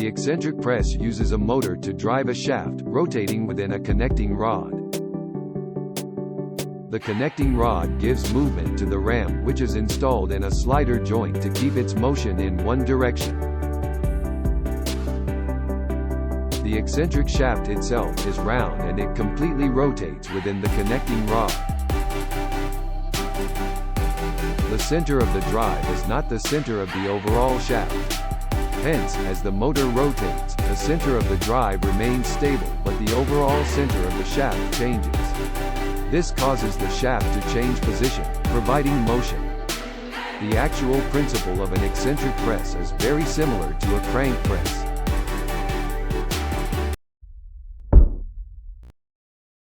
eccentric press uses a motor to drive a shaft, rotating within a connecting rod. The connecting rod gives movement to the ram, which is installed in a slider joint to keep its motion in one direction. The eccentric shaft itself is round and it completely rotates within the connecting rod. The center of the drive is not the center of the overall shaft. Hence, as the motor rotates, the center of the drive remains stable, but the overall center of the shaft changes. This causes the shaft to change position, providing motion. The actual principle of an eccentric press is very similar to a crank press.